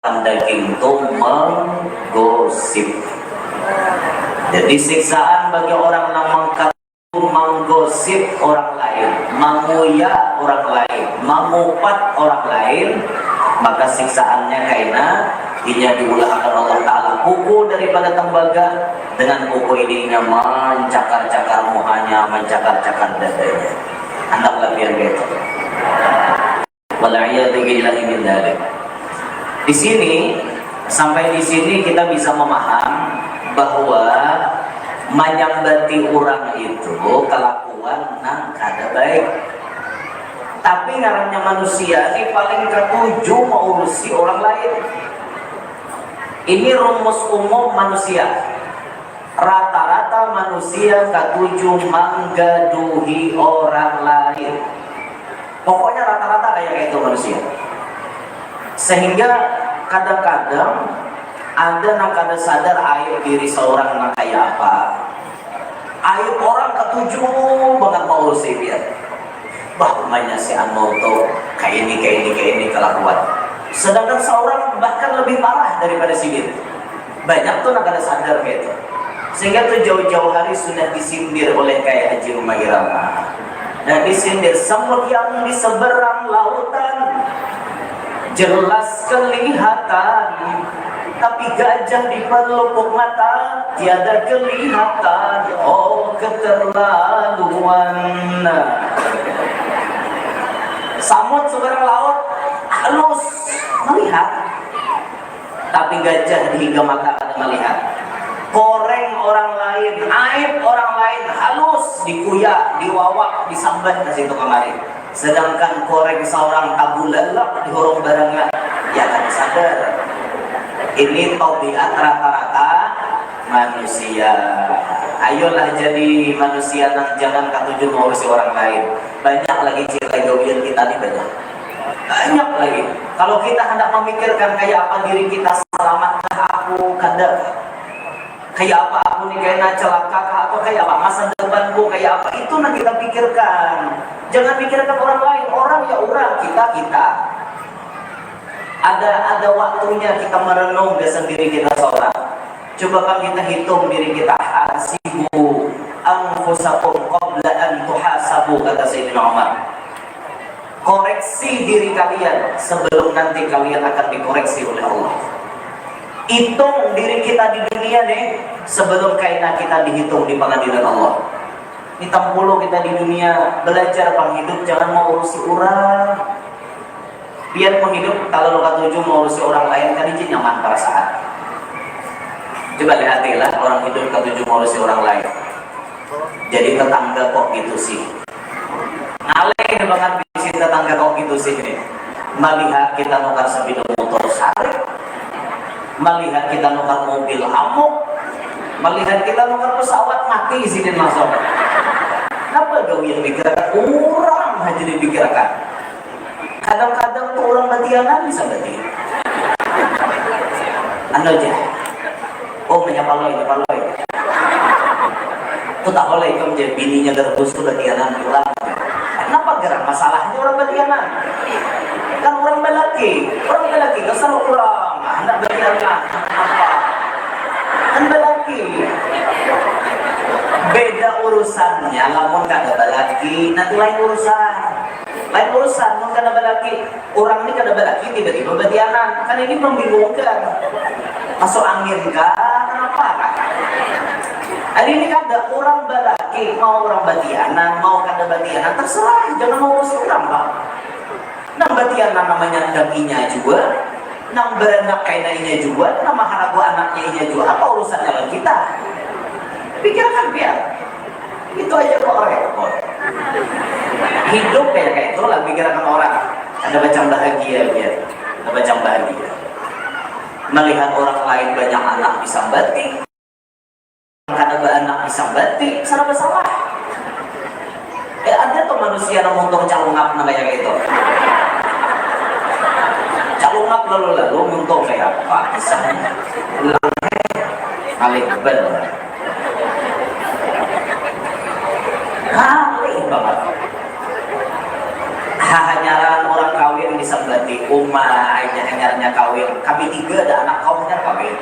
daging itu menggosip. Jadi siksaan bagi orang yang menggosip orang lain, menguyak orang lain, mengupat orang lain, maka siksaannya karena ia diulahkan Allah Ta'ala kuku daripada tembaga, dengan kuku ininya mencakar-cakar muhanya, mencakar-cakar dadanya. Hendaklah biar gitu. Wala'iyadu billahi min dzalik. Di sini, sampai di sini kita bisa memaham bahwa menyambati orang itu kelakuan nang kada baik. Tapi ngarannya manusia ini paling ketujuh mengurusi orang lain. Ini rumus umum manusia. Rata-rata manusia ketujuh menggaduhi orang lain. Pokoknya rata-rata kayak itu manusia. Sehingga kadang-kadang ada yang kada sadar aib diri seorang yang kayak apa. Aib orang ketujuh banget mau urusin dia. Bahumanya si Anwar tuh kayak ini kelakuan. Sedangkan seorang bahkan lebih parah daripada si dia. Banyak tuh yang kada sadar gitu. Sehingga tuh jauh-jauh hari sudah disindir oleh kayak Haji Rumah Irama. Dan disindir semut yang di seberang lautan jelas kelihatan, tapi gajah di pelupuk mata tiada kelihatan. Oh keterlaluan. Samut seberang laut halus melihat, tapi gajah di hingga mata ada melihat. Koreng orang lain, aib orang lain halus dikuyak, diwawak, disambat ke situ kemari. Sedangkan koreng seorang tabulalak di horong barangnya, ya kan sadar. Ini tabiat rata-rata manusia. Ayolah jadi manusia dan jangan ketujuh mengurusi orang lain. Banyak lagi cerita gawian kita nih, banyak lagi. Kalau kita hendak memikirkan kayak apa diri kita, selamatkah aku kada, kayak apa aku nih kayaknya celaka atau kayak apa masa depanku kayak apa, itu yang kita pikirkan. Jangan pikirkan orang lain. Orang ya orang, kita ada waktunya kita merenung sendiri kita seorang. Coba kan kita hitung diri kita. Hasibu anfusakum qabla an tuhasabu, kata Sayyidina Umar. Koreksi diri kalian sebelum nanti kalian akan dikoreksi oleh Allah. Hitung diri kita di dunia nih sebelum kaina kita dihitung di pengadilan Allah. Hitam puluh kita di dunia, belajar penghidup, jangan mau urusi orang. Biar penghidup kalau luka tujuh mau urusi orang lain kan izin nyaman perasaan. Coba lihatilah orang hidup ketujuh mau urusi orang lain. Jadi tetangga kok gitu sih. Aleh banget bisnis tetangga kok gitu sih nih. Melihat kita nukar sebidang motor sarik, melihat kita nukar mobil amuk, melihat kita nukar pesawat mati sini masuk. Kenapa gawian dipikirkan? Orang aja dipikirkan. Kadang-kadang tuh orang batianan bisa bati. Anda aja. Oh menyapaloi. Itu tak boleh kamu jadi bininya gerbus tuh batianan pulang. Kenapa gerak? Masalahnya orang batianan. Kan orang belaki kesal orang. Anak batianan. Apa? Kan belaki. Beda urusannya, namun kada balaki, nanti lain urusan, namun kada balaki. Orang ini kada balaki tiba-tiba batianan, kan ini membingungkan. Masuk angin kah? Kenapa? Hari ini kada orang balaki, mau orang batianan, mau kada batianan, terserah, jangan mau urus orang Pak. Nang batianan namanya daginya juga, nang beranak kainainya juga, nama haragu anaknya juga, apa urusannya dengan kita? Pikirkan biar itu aja kok repot. Hidup kayak itu lah, pikirkan orang. Ada macam bahagia biar, ada macam bahagia. Melihat orang lain banyak anak disambati, ada anak disambati, salah. Ada tuh manusia yang muntung calungap kayak gitu. Calungap lalu muntung kayak apa? Misalnya, kali bener. Halih banget. Hanyaran orang kawin di disambati umma anyarnya kawin, kami 3 ada anak kaumnya kawin,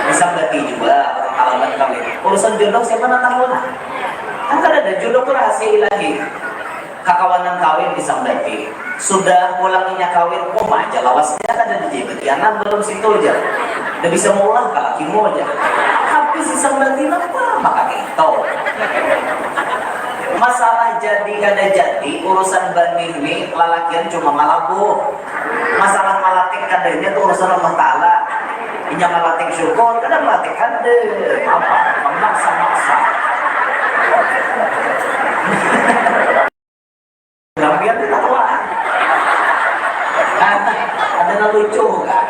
disambati juga orang alamat kawin. Urusan jodoh siapa tahu lah, kan ada jodoh tuh rahasia ilahi. Kakawanan kawin disambati, sudah pulanginya kawin umma aja lawasnya kan ada di betianan belum situ aja, udah bisa mulang ke lakimu aja, habis disambati apa maka gitu. Masalah jadi kada jadi urusan banding ini lalakian cuma malabu. Masalah malatik kadanya itu urusan Allah Ta'ala. Inya malatik syukur, kadang malatik kada apa memaksa-maksa. Rambian itu tawa. Ada yang lucu kan?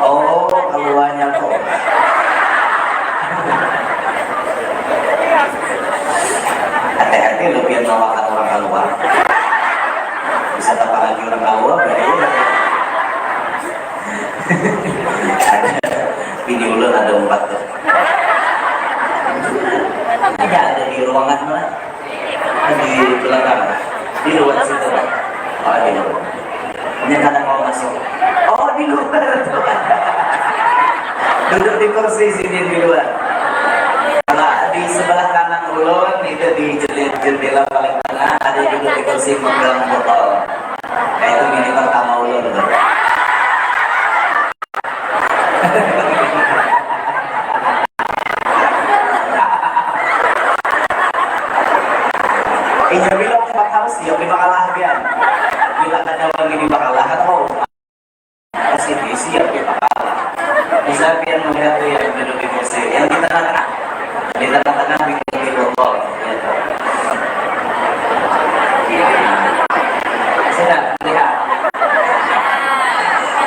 Oh, keluarnya kok. Hati-hati lo biar bawa kata orang keluar. Bisa apa lagi orang keluar ada video lo ada 4 tuh. Ada di ruangan mana? Di belakang. Di luar situ. Oh di luar. Ini kadang mau masuk. Oh di luar tuh. Duduk di kursi sini di luar. Di sebelah kanan ulun itu di jendela paling tengah ada duduk di kursi megang botol. Nah itu mini pertama ulun. Iya bilang bakal siap di bakalah biar. Bila ada orang ini bakalah atau masih siap di bakalah. Bisa biar melihat yang duduk di kursi yang di tengah-tengah. Di tengah-tengah bikin di botol ya. Sudah lihat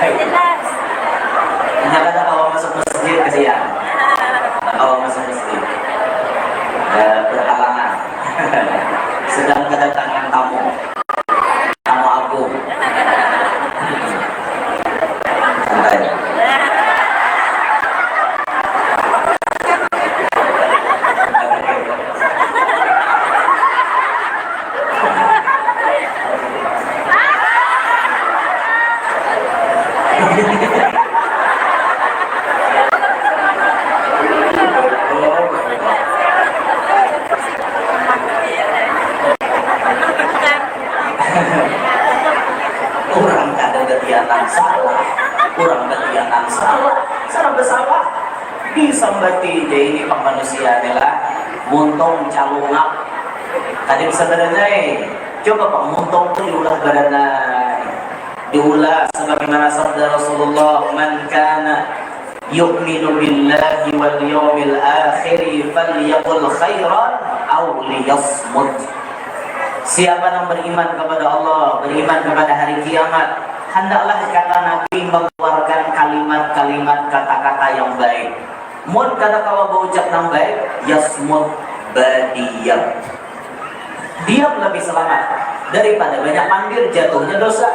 hanya kata awal masuk masjid kesian awal masuk masjid berhalangan sedang kedatangan tamu agung santai. Orang kadang ketianan salah, orang ketianan salah bersalah. Disambati jadi ini pang manusia adalah muntung calungap. Tadi sebenarnya coba pang muntung itu diulah berana diulah sebagaimana sabda Rasulullah, man kana yu'minu billahi wal yawmil akhir falyaqul khairan aw liyasmut. Siapa yang beriman kepada Allah, beriman kepada hari kiamat, hendaklah kata Nabi mengeluarkan kalimat-kalimat kata-kata yang baik. Mun kata kawa berucap yang baik, yasmut badiyam. Diam lebih selamat daripada banyak pandir jatuhnya dosa.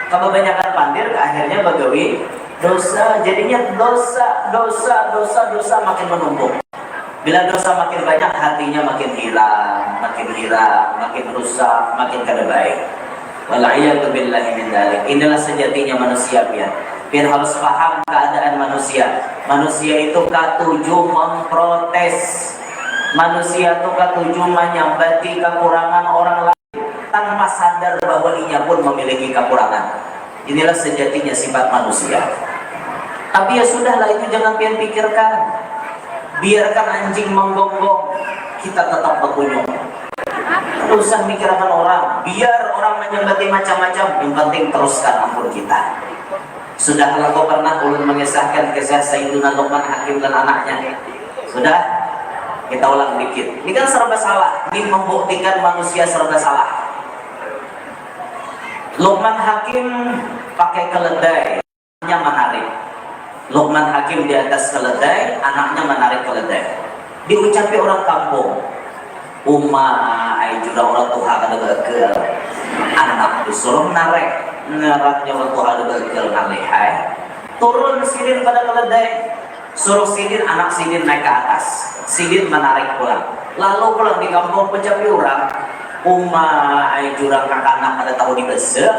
Kebanyakan pandir akhirnya bagawi dosa, jadinya dosa makin menumpuk. Bila dosa makin banyak, hatinya makin hilang, makin rusak, makin kada baik. Wal'iyadu billahi min dzalik. Inilah sejatinya manusia pian. Pian harus paham keadaan manusia. Manusia itu katuju memprotes. Manusia itu katuju menyambati kekurangan orang lain tanpa sadar bahwa dirinya pun memiliki kekurangan. Inilah sejatinya sifat manusia. Tapi ya sudahlah, itu jangan pian pikirkan. Biarkan anjing menggonggong, kita tetap berkunjung. Tidak usah mikirkan orang. Biar orang menyembati macam-macam, yang penting teruskan ampun kita. Sudahlah kau pernah ulun mengisahkan kisah Sayyidina Luqman Hakim dan anaknya. Sudah, kita ulang dikit. Ini kan serba salah. Ini membuktikan manusia serba salah. Luqman Hakim pakai keledai, anaknya menarik. Luqman Hakim di atas keledai, anaknya menarik keledai. Diucapi orang kampung, ai juga orang tua kada gagal. Anak disuruh narik, ngaratnya orang tua kada gagal ngalihai. Turun sidin pada keledai, suruh sidin, anak sidin naik ke atas. Sidin menarik pulang. Lalu pulang di kampung ucapi orang, ay jurang kakanak pada tahu di besek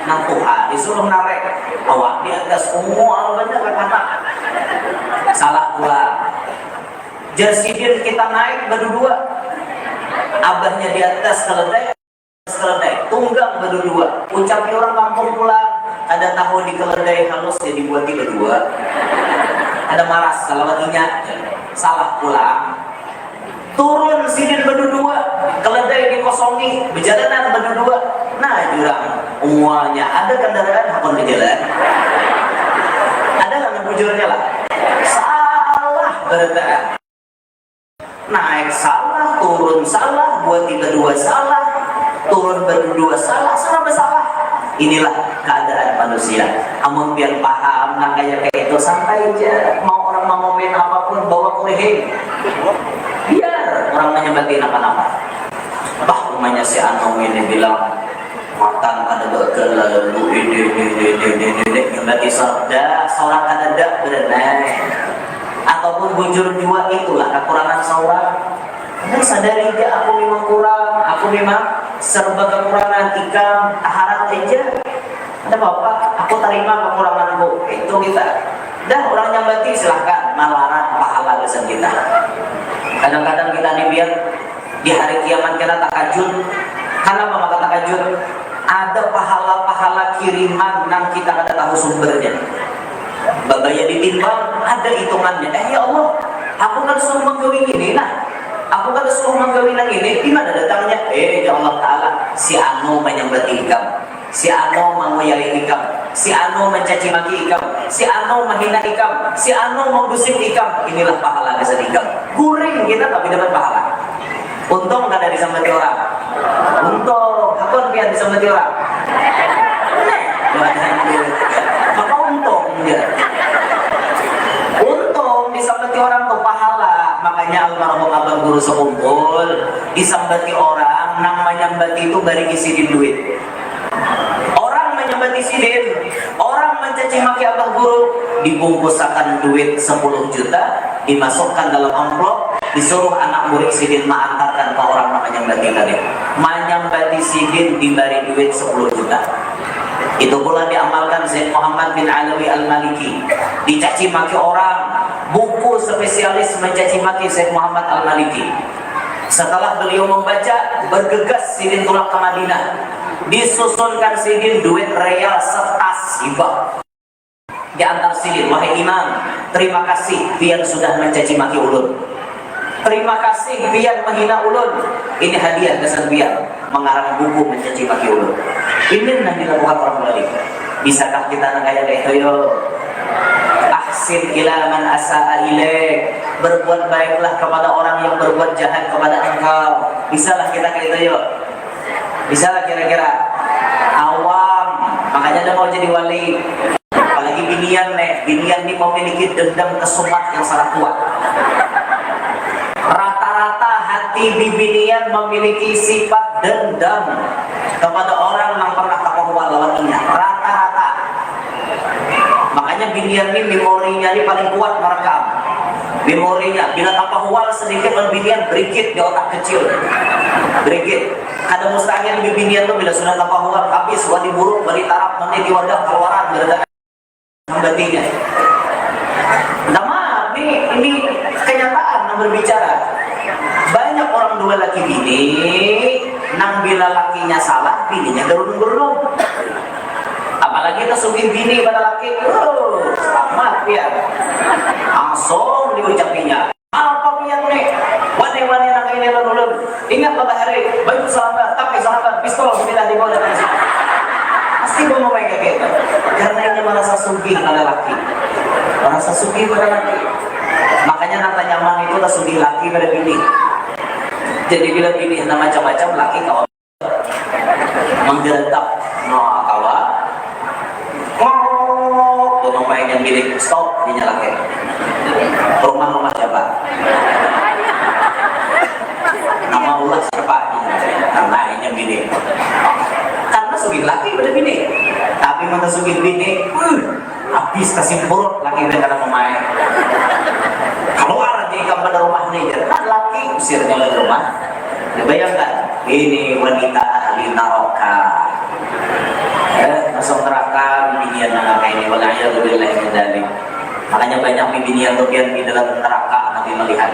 nang Tuhan disuruh narek awak di atas albannya kakanak salah pula jersidin kita naik berdua abahnya di atas keledai tunggang berdua ucap orang kampung pulang ada tahu di keledai halus jadi buat berdua ada maras kalau ingat salah pulang turun sidin berdua keledai dikosongi berjalanan berdua nah jurang umualnya ada kendaraan hakon berjalan ada nggak bujurnya lah salah berdaan naik salah turun salah buat berdua salah turun berdua salah bersalah inilah keadaan manusia amun biar paham nah kayak itu santai aja mau orang mau ngomongin apapun bawa kuliah biar orang menyebati apa-apa bah umanya si Anong ini bilang makan ada bekal lalu ini nyebati sorda sholat ada berenai ataupun bujur jua itulah kekurangan seorang dan sadari aja aku memang kurang aku memang serba kekurangan tikam taharat aja ada bapak aku terima kekuranganku itu kita dah orang nyambati silahkan malaran pahala kesan kita kadang-kadang kita nih biar di hari kiamat kita takajud karena apa maka takajud ada pahala-pahala kiriman yang kita kada tahu sumbernya bagaya ditimbang ada hitungannya ya Allah aku kan suruh menggawi ini nah aku kan suruh menggawi ini di mana datangnya ya Allah Ta'ala si Anu menyembati ikam si Anu mengoyali ikam si Anu mencaci maki ikam si Anu menghina ikam si Anu mengusik ikam inilah pahala kesan ikam guring kita tapi dapat pahala untung gak ada disambati orang untung hakon biar disambati orang maka untung ya untung disambati orang tuh pahala makanya almarhum abang guru sekumpul disambati orang nang menyambati itu bari kisidin duit orang menyambati sidin orang mencaci maki abang guru dibungkusakan duit 10 juta dimasukkan dalam amplop disuruh anak murid sidin mengantarkan ke orang menyambati tadi menyambati sidin diberi duit 10 juta itu pula diamalkan Zaid Muhammad bin Alawi Al-Maliki dicaci maki orang buku spesialis mencaci maki Zaid Muhammad Al-Maliki setelah beliau membaca bergegas sidin pulang ke Madinah disusunkan sidin duit real setas hibah diantar sidin wahai imam terima kasih biar sudah mencaci maki ulun terima kasih biar menghina ulun ini hadiah kesan biar mengarang buku mencaci maki ulun ini yang dilakukan orang balik bisakah kita kayak itu ahsin ila man asa'a ilaik berbuat baiklah kepada orang yang berbuat jahat kepada engkau bisalah kita kayak itu bisalah kira-kira awam makanya dia mau jadi wali apalagi binian nih memiliki dendam kesumat yang sangat kuat rata-rata hati bibinian memiliki sifat dendam kepada orang yang pernah takwa lawannya rata-rata makanya binian ini memorinya ini paling kuat merekam memorinya bila takwa sedikit binian berikit di otak kecil berikit ada mustahil binian tuh bila sudah takwa habis wali buruk wali tarap meniti wadah keluaran berada hambatinya nama ini kenyataan yang berbicara banyak orang dua laki bini nang bila lakinya salah bininya gerung-gerung apalagi tersugih bini pada laki selamat ya langsung diucapinya apa pian nih wani-wani nang ini lulun ingat pada hari baju sahabat tapi sahabat pistol bila di bawah pasti gue mau kayak gitu karena ini merasa sugih pada laki merasa sugih pada laki makanya nata nyaman itu tersugih laki pada bini jadi bila bini hendak macam-macam laki kawan menggerentak kawan tuh nomor yang milik stop dinyalakan rumah siapa nama ulah siapa karena ini milik karena sugih laki pada bini tapi mana sugih bini habis kasih perut laki udah kada pemain keluar di kamar rumah nih kan laki usirnya dari rumah bayangkan ini wanita ahli neraka. Masuk neraka binian anak ini, wala'iyadzubillah min dzalik. Makanya banyak binian tuh yang di dalam neraka Nabi melihat.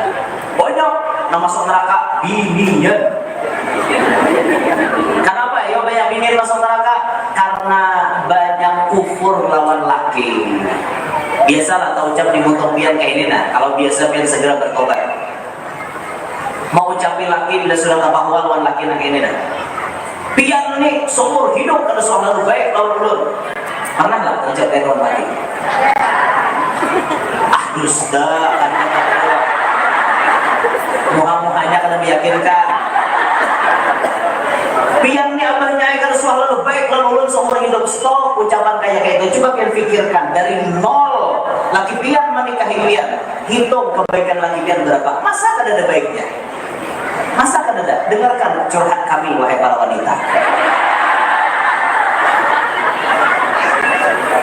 Banyak yang masuk neraka binian. Kenapa ya banyak binian masuk neraka? Karena banyak kufur lawan laki. Biasalah tahu ucap di mutung pian kayak ini nah. Kalau biasa pian segera bertobat. Mau ucapin laki bila sudah tak bahwa lawan laki nak ini dah. Pian ni seumur hidup kada selalu baik lawan ulun. Pernah nggak ucapin lawan laki? Dusta kan kata muha-muhanya kada meyakinkan. Pian ni abahnya kada selalu baik lawan ulun seumur hidup. Stop ucapan kayak itu. Coba pian fikirkan dari nol laki pian menikahi pian. Hitung kebaikan laki pian berapa? Masa kada ada baiknya? Masa kan ada? Dengarkan curhat kami wahai para wanita.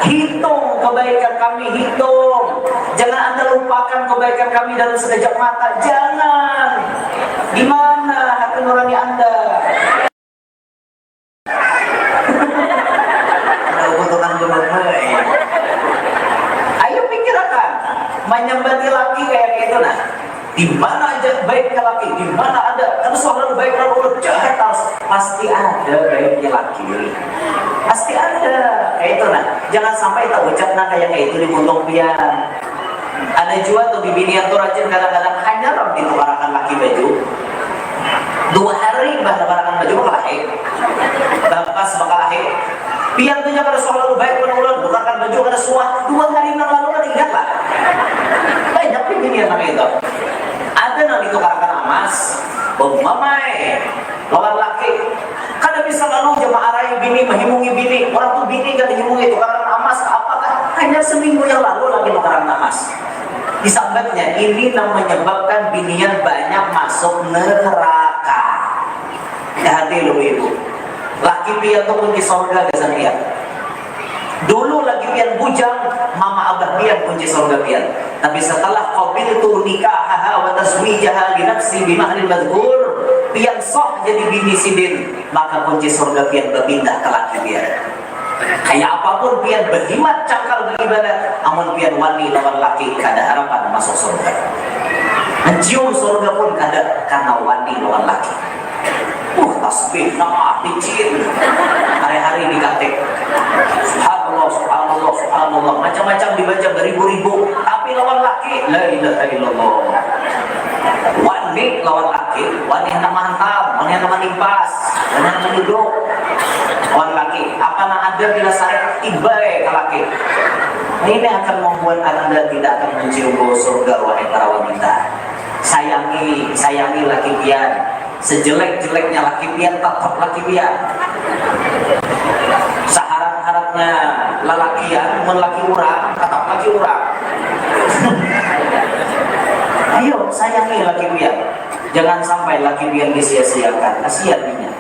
Hitung kebaikan kami, hitung. Jangan Anda lupakan kebaikan kami dalam sekejap mata. Jangan. Di mana hati nurani Anda? Ayo pikirkan. Menyembati laki kayak gitu nah. Di mana aja baik ke laki, di mana ada kan selalu baik kalau jahat harus pasti ada baiknya laki, pasti ada kayak itu nah. Jangan sampai tak ucap nah kayak itu di buntung pian. Ada juga tuh bibinian tuh rajin kadang-kadang hanya ram ditukarakan laki baju 2 hari bah tukarakan baju bakal lahir, bangkas bakal lahir. Pian tuh jangan selalu baik kalau tukarakan baju kada suah 2 hari yang lalu kan ingat lah. Banyak bibinian namanya itu. Ada yang ditukarkan emas, mamai, lawan laki. Kada bisa lalu jemaah raya bini menghimungi bini. Orang tuh bini kan dihimungi tukaran emas apakah hanya seminggu yang lalu lagi tukaran emas. Disambatnya ini yang menyebabkan binian banyak masuk neraka. Hati lu ibu. Laki pian tuh kunci surga kesan pian. Dulu lagi pian bujang, mama abah pian kunci surga pian. Tapi setelah qabiltu nikahaha wa taswijaha li nafsi bi mahril madhkur, pian sah jadi bini sidin, maka kunci surga pian berpindah ke laki pian. Kayak apapun pian berhimat cakal beribadah, amun pian wani lawan laki kada harapan masuk surga. Mencium surga pun kada karena wani lawan laki. Tasbih nama picin hari-hari dikatik. Subhanallah, subhanallah, subhanallah. Macam-macam dibaca beribu-ribu. Tapi lawan laki, la ilaha illallah. Wani lawan laki, wani yang mantap, wani yang menimpas, wani yang duduk. Lawan laki, apa yang ada bila saya tiba ke laki. Ini akan membuat Anda tidak akan mencium bau surga wahai para wanita. Sayangi, sayangi laki pian. Sejelek-jeleknya laki pian tetap laki pian. Seharap-harapnya lelakian melaki urang tetap laki urang. Ayo sayangi laki pian. Jangan sampai laki pian disia-siakan. Kasihan dia.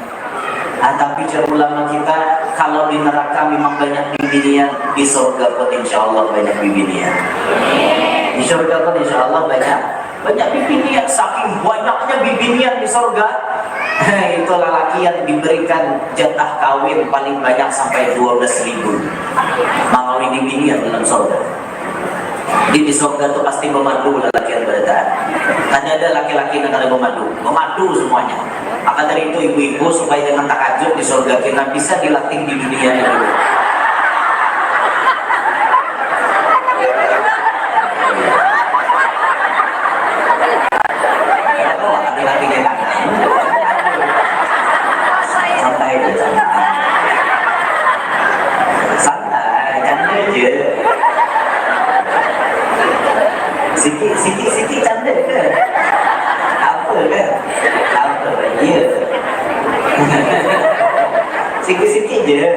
Tapi ulama kita kalau di neraka memang banyak bibinian, di surga pun insya Allah banyak bibinian. Di surga pun insya Allah banyak bibinian, saking banyaknya bibinian di surga. Itulah laki yang diberikan jatah kawin paling banyak sampai 12.000 mengawin bibinian dalam surga. Di surga itu pasti memandu laki yang berdaan. Hanya ada laki-laki yang ada memandu semuanya. Maka dari itu ibu-ibu supaya dengan takajub di surga kita bisa dilatih di dunia ini. Sikit canda ke? Apa ke? Apa? Ya. Sikit-sikit je.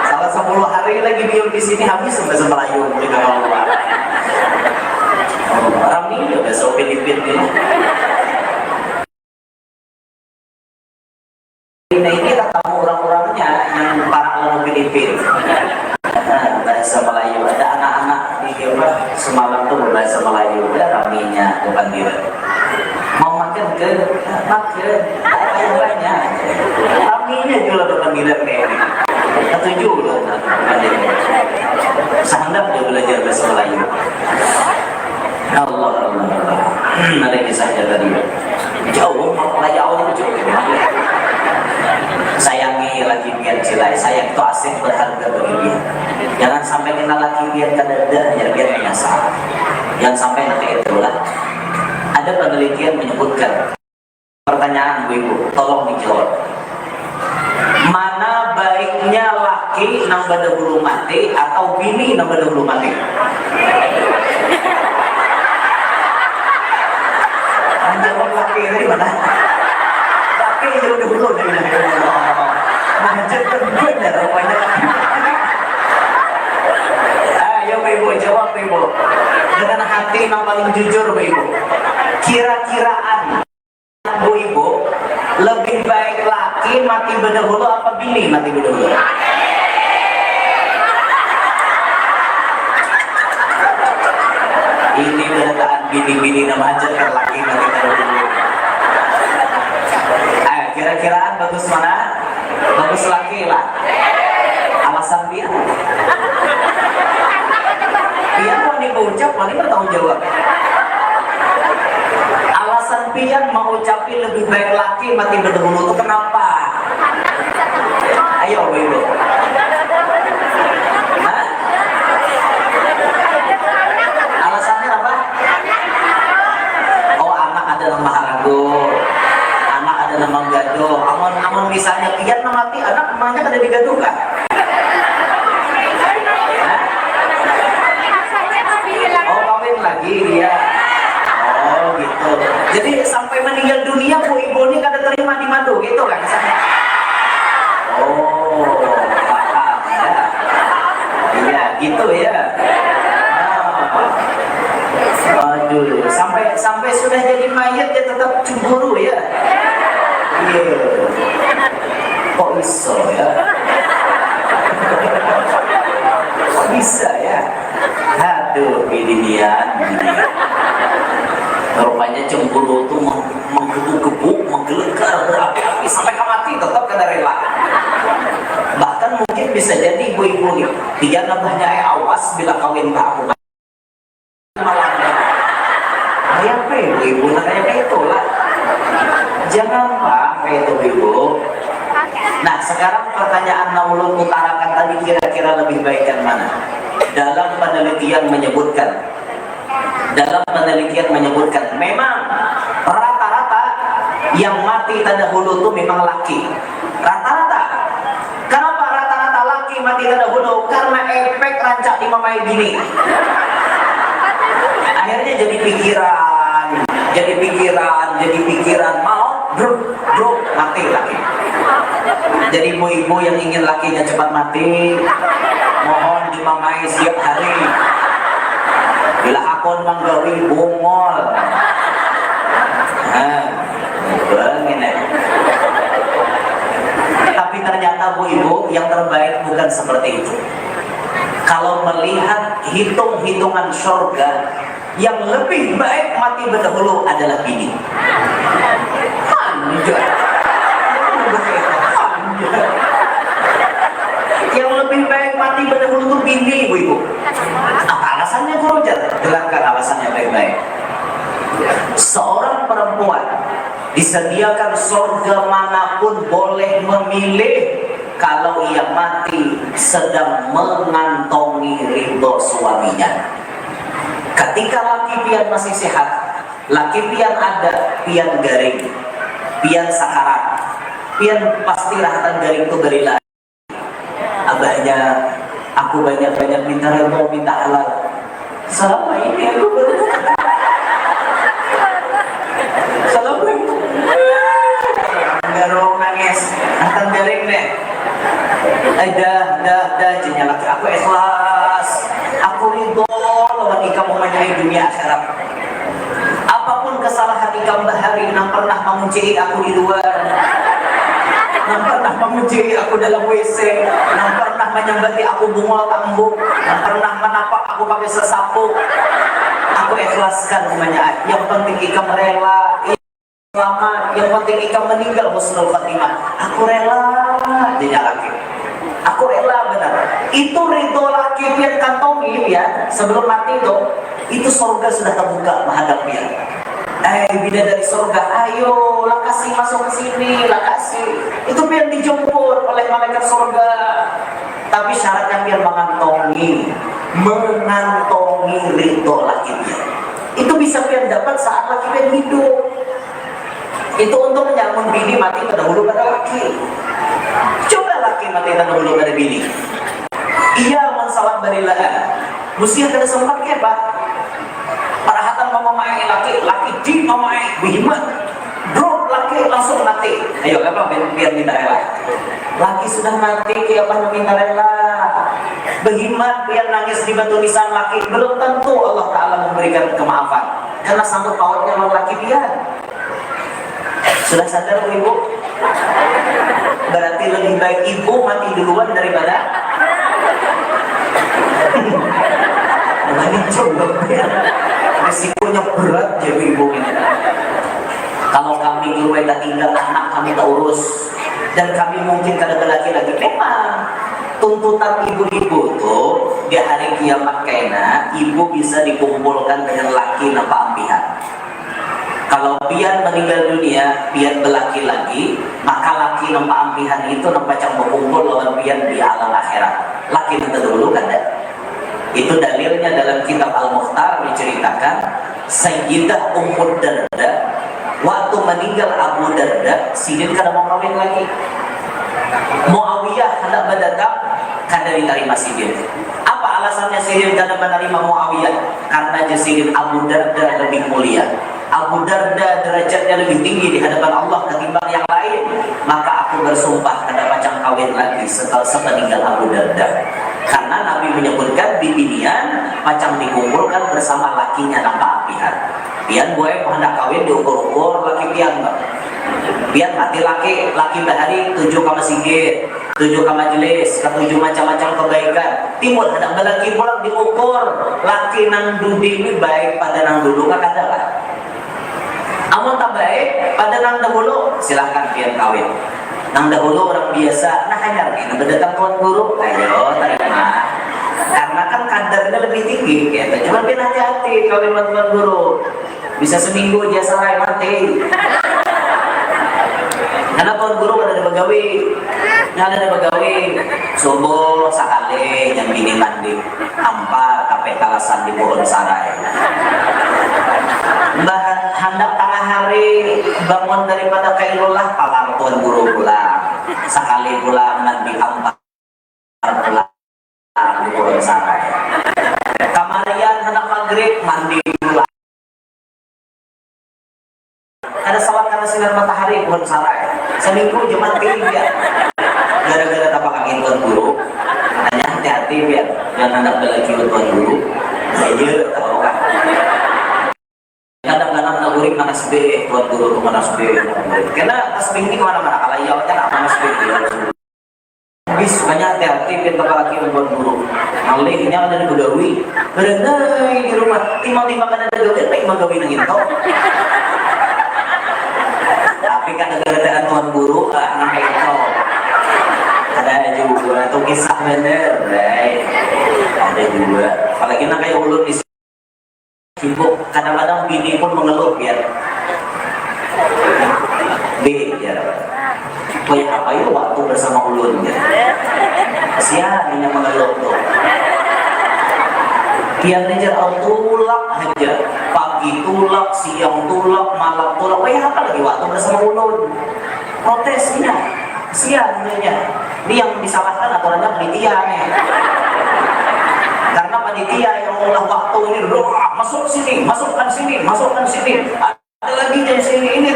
Salah 10 hari lagi diam di sini habis bahasa Melayu kita kalau keluar. Orang ini udah bahasa Filipin ini. Ini ketemu orang-orangnya yang para ulama Filipin. Bahasa Melayu, ada anak-anak di semalam tuh berbahasa Melayu, ada raminya bukan dia mau makan Melayu lah. Sehandap dia belajar bahasa Melayu. Allah Allah. Ada kisahnya tadi. Jauh, malah jauh jauh. Sayangi lagi biar cilai, sayang itu asik berharga bagi dia. Jangan sampai kenal lagi biar kadada, ya biar menyasar. Jangan sampai nanti itulah. Ada penelitian menyebutkan, pertanyaan ibu, tolong dijawab. Mana baiknya laki nang pada bulu mati atau bini nang pada bulu mati? Jawab laki dari mana? Laki jauh dulu dari mana? Mengajarkan benar rupanya. Ayo ibu jawab ibu dengan hati yang paling jujur ibu. Kira-kiraan ibu lebih baik laki mati berdahulu apa bini mati berdahulu? Ini berdasarkan bini-bini nama ajarkan laki mati berdahulu. Ayo kira-kiraan bagus mana? Bagus laki lah. Alasan dia? Dia mau diucap, mau bertanggung jawab. Alasan pian mau ucapin lebih baik laki mati berdahulu itu kenapa? Ayo ibu. Hah? Alasannya apa? Oh anak adalah maharago, anak adalah menggaduh. Amun misalnya pian mati anak emangnya kada digaduh kan? Oh kawin lagi dia. Oh gitu. Jadi sampai meninggal dunia bu ibu ini kada terima di madu gitu kan? Oh paham ya. Iya gitu ya. Aduh, sampai sudah jadi mayat dia tetap cemburu ya. Iya. Kok bisa ya? Kok bisa ya? Aduh, ini dia. Rupanya cemburu itu menggebu-gebu, menggelegar, berapi-api sampai mati tetap kada rela. Bahkan mungkin bisa jadi ibu-ibu nih, dia nambahnya awas bila kawin tak aku. Malah kayak apa ibu-ibu kayak itulah. Jangan pak kayak itu ibu. Nah sekarang pertanyaan naulun utarakan tadi kira-kira lebih baik yang mana? Dalam penelitian menyebutkan memang rata-rata yang mati terdahulu itu memang laki. Rata-rata. Kenapa rata-rata laki mati terdahulu? Karena efek rancak di mamai bini. Akhirnya jadi pikiran mau bro mati laki. Jadi ibu-ibu yang ingin lakinya cepat mati, mohon dimamai setiap hari. Bila akun manggawi bungol. Begini. Tapi ternyata bu ibu yang terbaik bukan seperti itu. Kalau melihat hitung-hitungan surga, yang lebih baik mati berdahulu adalah bini. Yang lebih baik mati berdahulu itu bini ibu-ibu. Apa alasannya Roger? Jelaskan alasannya baik-baik. Seorang perempuan disediakan surga manapun boleh memilih kalau ia mati sedang mengantongi ridho suaminya. Ketika laki pian masih sehat, laki pian ada, pian garing, pian sakarat, pian pasti rahatan garing itu dari lain. Abahnya, aku banyak-banyak minta ridho, minta halal. Selama ini aku selama ini garong nangis, rahatan garing deh. Dah, jadinya laki aku ikhlas, aku ridho lawan ikam memenangi dunia akhirat. Apapun kesalahan ikam bahari yang pernah memuji aku di luar, yang pernah memuji aku dalam WC, yang pernah menyambati aku bungol tambuk, yang pernah menapak aku pakai sesapu, aku ikhlaskan semuanya. Yang penting ikam rela selamat, yang penting ikam meninggal husnul khatimah. Aku rela, dia laki. Aku rela benar. Itu ridho laki pian kantongi ya sebelum mati itu surga sudah terbuka menghadap dia. Bidadari surga, ayo lah kasih masuk ke sini, lah kasih. Itu pian dijemput oleh malaikat surga. Tapi syaratnya pian mengantongi ridho laki pian. Itu bisa pian dapat saat laki pian hidup. Itu untuk menyambung bini mati terdahulu pada laki. Coba laki mati terdahulu pada bini. Iya mensawat barilah. Mesti ada sempat ke pak. Parahatan mamai laki di mamai bihimat. Drop laki langsung mati. Ayo apa biar minta rela. Laki sudah mati apa minta rela. Behimat biar nangis di batu nisan laki. Belum tentu Allah Ta'ala memberikan kemaafan. Karena sanggup pautnya laki dia. Sudah sadar ibu? Berarti lebih baik ibu mati duluan daripada ini coba resikonya berat jadi ibu ini. Kalau kami keluar dan tinggal anak kami tak urus dan kami mungkin kadang laki-laki memang tuntutan ibu-ibu tuh di hari kiamat kena ibu bisa dikumpulkan dengan laki nampak ampihan. Kalau pian meninggal dunia, pian berlaki-laki, maka laki nampak ampihan itu nampak macam berkumpul lawan pian di alam akhirat. Laki itu dulu kan dah. Itu dalilnya dalam kitab Al-Mukhtar diceritakan Sayyidah Ummu Darda waktu meninggal Abu Darda, Sidin kada mau kawin lagi. Muawiyah hendak berdatang kada diterima Sidin. Apa alasannya Sidin kada menerima Muawiyah? Karena Sidin Abu Darda lebih mulia. Abu Darda derajatnya lebih tinggi di hadapan Allah ketimbang yang lain, maka aku bersumpah kada macam kawin lagi setelah sepeninggal Abu Darda. Karena Nabi menyebutkan di binian macam dikumpulkan bersama lakinya tanpa ampihan. Pian boleh hendak kawin diukur-ukur laki pian bang. Pian mati laki bahari 7 kama singgit, 7 kama majelis, 7 macam-macam kebaikan. Timbul hendak laki pulang diukur laki nang dudi ini baik pada nang dulu nggak ada lah. Amun tak baik pada nang dahulu silahkan pian kawin. Nang dahulu orang biasa, nah hanya ini berdatang tuan guru, ayo terima. Karena kan kadarnya lebih tinggi, gitu. Cuma pian hati-hati kawin tuan guru. Bisa seminggu dia sarai mati. Karena tuan guru ada begawi, ada begawi subuh sekali yang bini mandi, ampar kape kalasan di pohon sarai. Mbah hendak tengah hari bangun daripada kailullah palang tuan guru pulang sekali pulang mandi ampar pulang di pohon sarai. Kamarian hendak maghrib mandi pulang. Ada sawat karena sinar matahari pohon sarai. Seminggu cuma dia. Gara-gara tapak kaki tuan guru. Hanya hati-hati biar jangan hendak lagi tuan guru. Ayo tahu kan. Kadang-kadang naburik manas B, tuan guru ke manas B. Karena tasbih ini kemana-mana. Kalau iya kan manas B. Bis banyak hati-hati biar tapak kaki tuan guru. Malihnya ada di begawi. Berenai di rumah. Timbang-timbang ada begawi, baik begawi nang itu. Tapi kan ada tuan guru, nah itu ada juga itu kisah bener, right? Ada juga. Apalagi nak kayak ulun di sibuk, kadang-kadang bini pun mengeluh biar biar kayak apa itu waktu bersama ulun ya. Kasihan yang mengeluh tuh. Dia ngejar tulak aja, pagi tulak, siang tulak, malam tulak. Wah apa lagi waktu bersama ulun? Protesnya, siannya. Ini yang disalahkan aturannya panitia nih. Karena panitia yang mengolah waktu ini, masuk sini, masukkan sini, masukkan sini. Ada lagi dari sini, ini.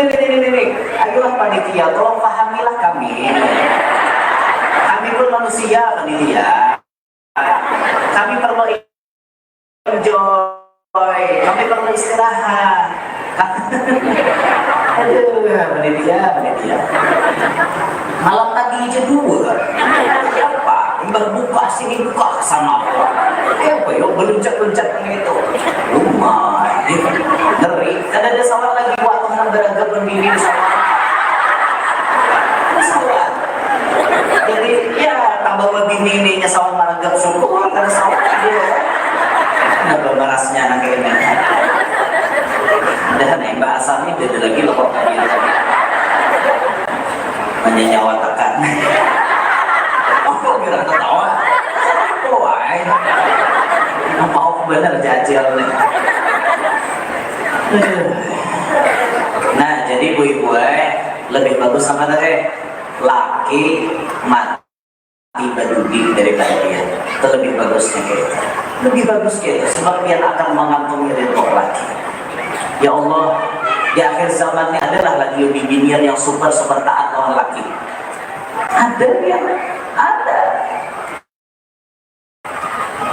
Ayolah panitia, tolong pahamilah kami. Kami pun manusia panitia. Kami perlu enjoy, kami perlu istirahat. Aduh, panitia. Malam tadi aja 2. Siapa? Berbuka sini buka sama apa? Apa yuk beluncak-luncak gitu. Rumah, ngeri. Kan ada sawat lagi waktu yang beragam berdiri sama. Sawat. Jadi ya tambah bini-bininya sama maragap syukur karena sama dia. Nah, berbarasnya anak ini. Dan yang bahasanya beda lagi loh kok tadi. Menyawatakan. Oh, kira ketawa. Oh, why? Mau bener jajal nih. Nah, jadi ibu-ibu lebih bagus sama tadi laki mati berdudi daripada dia. Itu lebih bagusnya gitu. Lebih bagus gitu sebab dia akan mengantungi ridho laki. Ya Allah, di akhir zaman ini adalah lagi binian yang super taat lawan laki. Ada yang ada.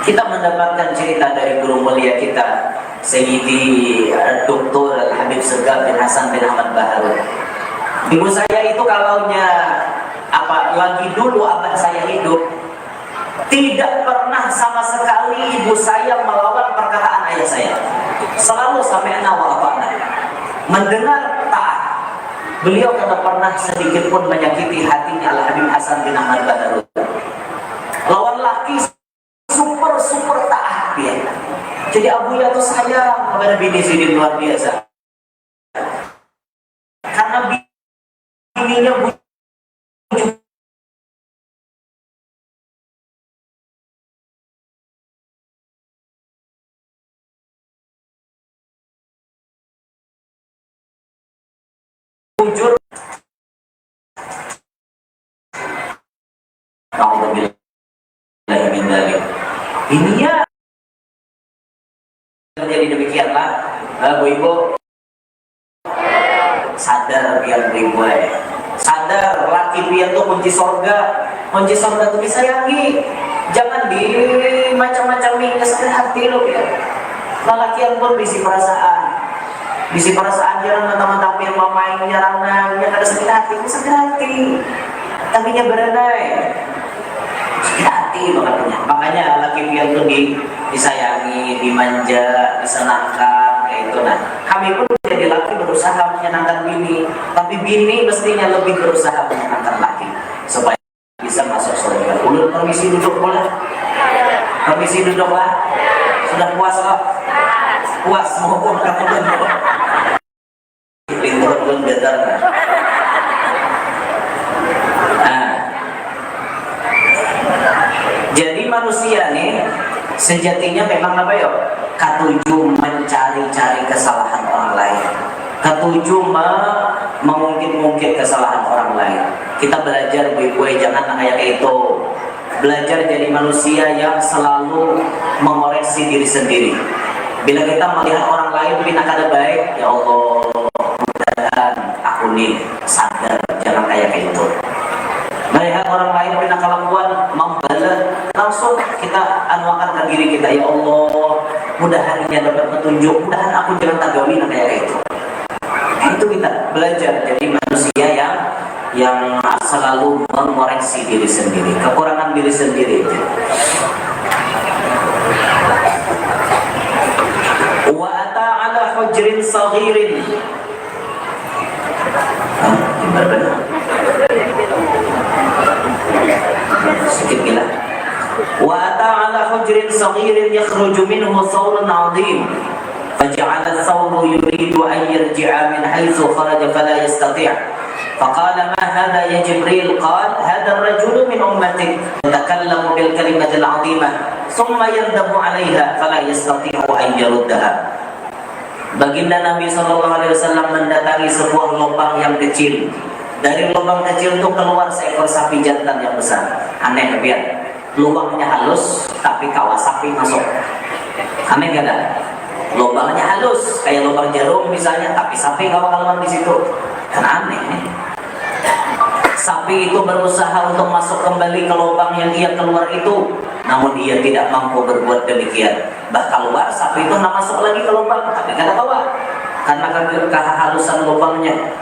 Kita mendapatkan cerita dari guru mulia kita Sayyidi Dr. Habib Segaf bin Hasan bin Ahmad Baharun. Ibu saya itu kalaunya lagi dulu abah saya hidup, tidak pernah sama sekali ibu saya melawan perkataan ayah saya. Selalu sami'na wa ata'na. Mendengar taat. Beliau tidak pernah sedikit pun menyakiti hatinya Al Habib Hasan bin Ahmad Baharun. Lawan laki super taat dia. Jadi abuya tuh sayang kepada bini sini luar biasa. Karena bininya bujur. Ini ya jadi demikianlah. Bu-ibu sadar biar bu-ibu sadar laki dia tuh kunci sorga tuh disayangi, jangan di macam-macam kesalahan hati lo ya. Lelakian pun bisi perasaan jarang teman-teman yang mamain jarang yang ada sakit hati tapi nya berenai sakit hati makanya laki dia tuh disayangi, dimanja, disenangkan kayak itu. Nah, kami pun jadi laki berusaha menyenangkan bini, tapi bini mestinya lebih berusaha menyenangkan laki supaya bisa masuk surga. Ulun permisi duduk boleh? Permisi duduk lah. Sudah puas kok? Puas mau pun kamu duduk. Lintur pun betar kan? Jadi manusia nih sejatinya memang apa ya? Ketujuh mencari-cari kesalahan orang lain. Ketujuh mengungkit-ungkit kesalahan orang lain. Kita belajar bu-ibu jangan kayak itu. Belajar jadi manusia yang selalu mengoreksi diri sendiri. Bila kita melihat orang lain tidak ada baik, ya Allah, mudah-mudahan aku nih sadar jangan kayak itu. Melihat orang lain punya kelakuan membalas, langsung kita anuakan ke diri kita, ya Allah, mudahan dia dapat petunjuk, mudahan aku jangan tagawi kayak itu. Itu kita belajar jadi manusia yang selalu mengoreksi diri sendiri, kekurangan diri sendiri itu. Wa ata ala hujrin saghirin. Benar-benar. Sedikit gila. Wa ata ala hujrin saghirin yakhruju minhu thawrun 'azim. فجعل الثور يريد أن يرجع من حيث خرج فلا يستطيع فقال ما هذا يا جبريل قال هذا الرجل من أمتك يتكلم بالكلمة العظيمة ثم يندم عليها فلا يستطيع أن يردها. Baginda Nabi SAW mendatangi sebuah lubang yang kecil. Dari lubang kecil itu keluar seekor sapi jantan yang besar. Aneh biar lubangnya halus tapi kawat sapi masuk. Aneh gak ada? Lubangnya halus kayak lubang jarum misalnya, tapi sapi nggak bakalan di situ, kan aneh. Sapi itu berusaha untuk masuk kembali ke lubang yang ia keluar itu, namun ia tidak mampu berbuat demikian. Bahkan keluar sapi itu nggak masuk lagi ke lubang, tapi nggak tahu karena kehalusan lubangnya.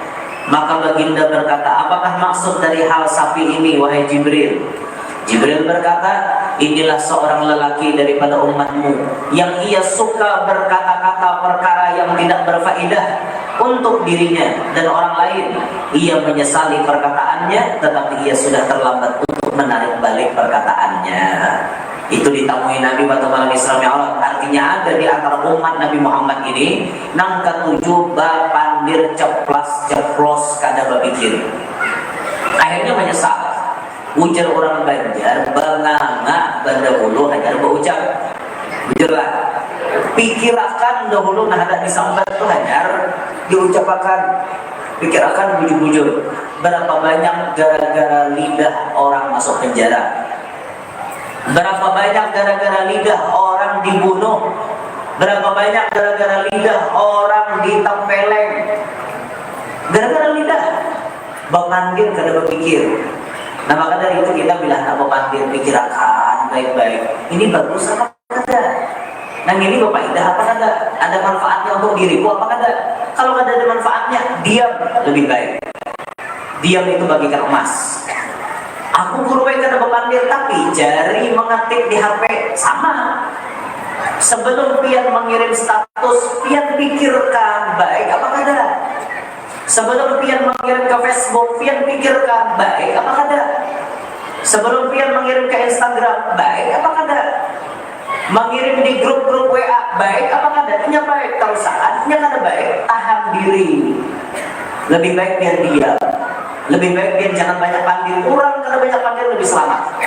Maka baginda berkata, apakah maksud dari hal sapi ini wahai Jibril? Jibril berkata, inilah seorang lelaki daripada umatmu yang ia suka berkata-kata perkara yang tidak berfaedah untuk dirinya dan orang lain. Ia menyesali perkataannya, tetapi ia sudah terlambat untuk menarik balik perkataannya. Itu ditemui Nabi waktu malam Isra Mi'raj. Artinya ada di antara umat Nabi Muhammad ini nang ketujuh bapandir ceplos kada berpikir. Akhirnya menyesal. Ujar orang Banjar, banganga bandahulu hajar berucap. Ujarlah, pikirakan dahulu nah ada disambat itu hajar diucapkan. Pikirakan bujur-bujur. Berapa banyak gara-gara lidah orang masuk penjara. Berapa banyak gara-gara lidah orang dibunuh. Berapa banyak gara-gara lidah orang ditempeleng. Gara-gara lidah. Bapandir kada berpikir. Nah maka dari itu kita bilang bapandir pikirkan baik-baik. Ini bagus apa kada? Nah ini bapak indah apa kada? Ada manfaatnya untuk diriku apa kada? Kalau kada ada manfaatnya, diam lebih baik. Diam itu bagikan emas. Aku kurway kada bapandir tapi jari mengetik di HP sama. Sebelum pian mengirim status, pian pikirkan baik apa kada? Sebelum pian mengirim ke Facebook, pian pikirkan baik apa kada? Sebelum pian mengirim ke Instagram, baik apa kada? Mengirim di grup-grup WA, baik apa kada? Nya baik. Kalau saatnya kada baik, tahan diri. Lebih baik pian diam. Lebih baik pian jangan banyak pandir. Orang kada banyak pandir lebih selamat.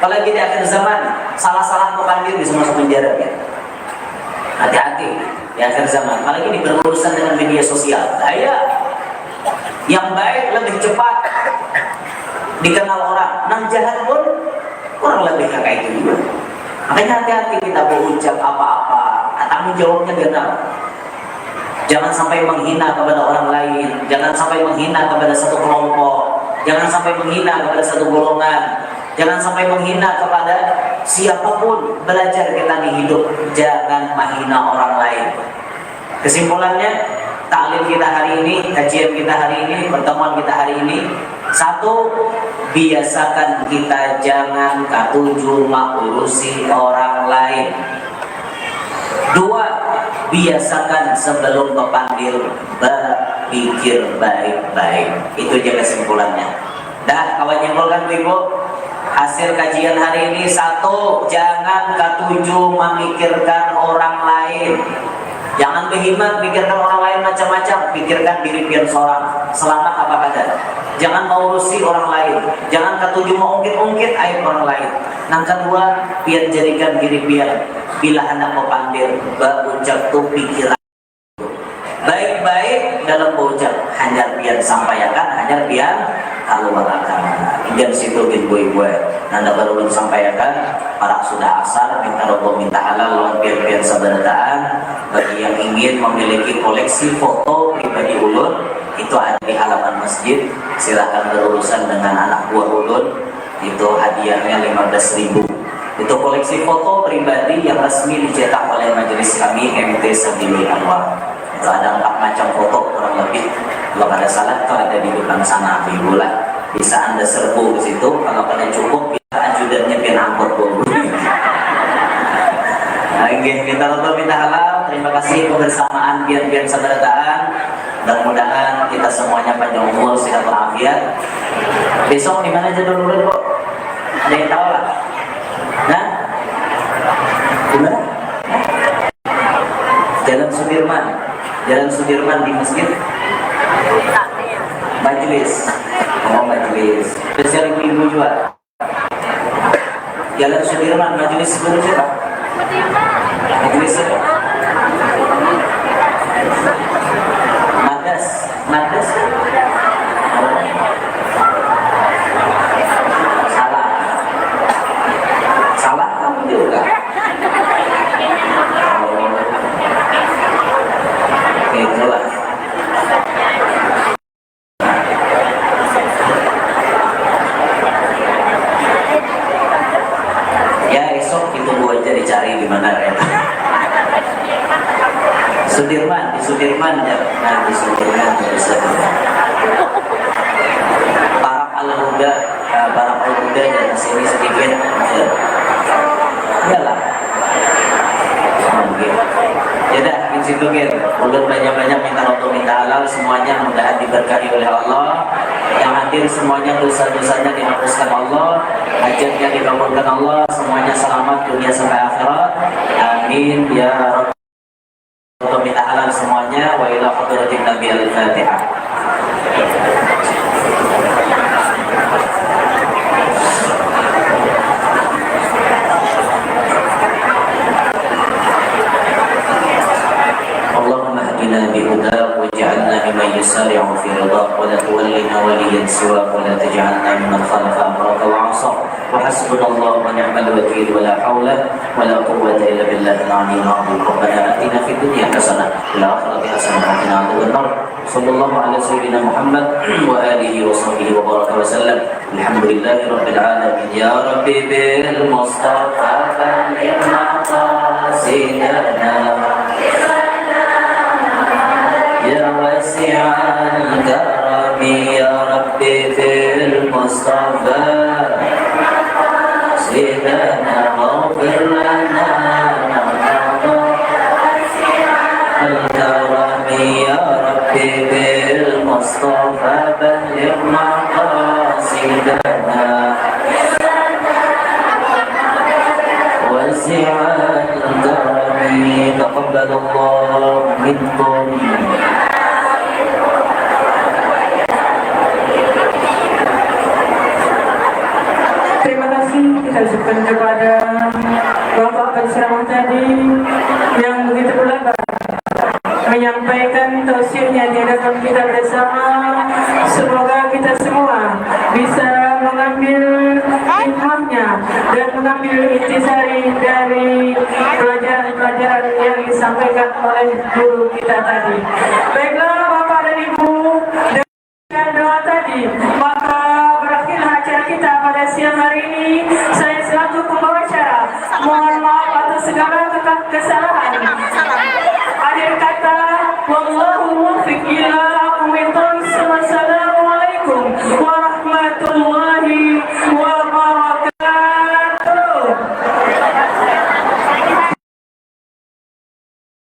Apalagi di akhir zaman, salah-salah pandir bisa masuk penjara ya. Hati-hati di akhir zaman. Apalagi ini berurusan dengan media sosial. Bahaya. Yang baik lebih cepat dikenal orang. Nang jahat pun kurang lebih kayak itu juga. Makanya hati-hati kita berucap apa-apa. Tanggung jawabnya genap. Jangan sampai menghina kepada orang lain. Jangan sampai menghina kepada satu kelompok. Jangan sampai menghina kepada satu golongan. Jangan sampai menghina kepada siapapun. Belajar kita di hidup, jangan menghina orang lain. Kesimpulannya, taklim kita hari ini, kajian kita hari ini, pertemuan kita hari ini. Satu, biasakan kita jangan katuju mengurusi orang lain. Dua, biasakan sebelum berpandir berpikir baik-baik. Itu aja kesimpulannya. Dah, kawan nyimpulkan ibu. Hasil kajian hari ini, satu, jangan katuju memikirkan orang lain. Jangan behimat pikirkan orang lain macam-macam, pikirkan diri pian seorang. Selamat apa kada? Jangan mengurusi orang lain. Jangan ketujuh mengungkit-ungkit aib orang lain. Yang kedua, pian jadikan diri pian bila hendak mepandir berucap tu pikiran baik-baik dalam berucap. Hanya pian sampaikan, hanya pian keluarkan. Diam situ ibu-ibu. Nanda baru sampaikan para sudah asar minta robo minta halal lawan pian-pian sabarataan. Bagi yang ingin memiliki koleksi foto pribadi ulun, itu ada di halaman masjid. Silakan berurusan dengan anak buah ulun. Itu hadiahnya 15.000. Itu koleksi foto pribadi yang resmi dicetak oleh majelis kami MT Sabilul Anwar. Itu ada 4 macam foto kurang lebih. Kalau ada salah itu ada di depan sana ibu lah. Bisa anda serbu ke situ. Kalau pada cukup kita ajudannya biar angkut dulu. Oke, kita tutup minta halal. Terima kasih kebersamaan pian-pian sabarataan. Mudah-mudahan kita semuanya panjang umur, sehat walafiat. Besok di mana aja dulu kok? Ada yang tahu lah? Nah, di mana? Jalan Sudirman. Jalan Sudirman di masjid. Majelis. Oh, majelis. Spesial ibu-ibu juga. Jalan Sudirman, majelis sebelum siapa? Majelis siapa? Madas. Madas. Salah. Salah kamu juga. Oke, itulah. Dicari di mana ya? Sudirman, di Sudirman ya. Nah, di Sudirman bisa. Barak al-Huda, Barak al-Huda dan sini sedikit. Iyalah. Mungkin. Ya dah, di situ kan. Ulun banyak-banyak minta roto minta halal, semuanya mudah diberkahi oleh Allah. Yang hadir semuanya dosa-dosanya dihapuskan Allah. hajatnya dikabulkan Allah, semuanya selamat dunia sampai akhirat. Amin ya rabbal alamin. Minta halal semuanya. Wa ila hadratin Nabi al-Fatihah. اللهم اهدنا بهداك واجعلنا ممن يسارع في رضاك ولا تولنا وليا سواك ولا تجعلنا ممن خالف امرك وعصاك وحسبنا الله ونعم الوكيل ولا حول ولا قوة الا بالله العلي العظيم. ربنا اتنا في الدنيا حسنة وفي الآخرة حسنة وقنا عذاب النار. صلى الله على سيدنا محمد وآله وصحبه وبارك وسلم. الحمد لله رب العالمين. يا ربي بالمصطفى بلغ مقاصدنا يا واسع الكرم يا ربي في المصطفى سيدنا واغفر لنا الكرم يا ربي في المصطفى بلغ مقاصدنا واسع الكرم تقبل الله منكم. Terima kasih kita ucapkan kepada Bapak penceramah tadi yang begitu belaga menyampaikan tausiahnya di hadapan kita bersama. Semoga kita semua bisa mengambil hikmahnya dan mengambil intisari dari pelajaran-pelajaran yang disampaikan oleh guru kita tadi. Baiklah Bapak dan Ibu, dengan doa tadi maka berakhir acara kita pada siang hari ini.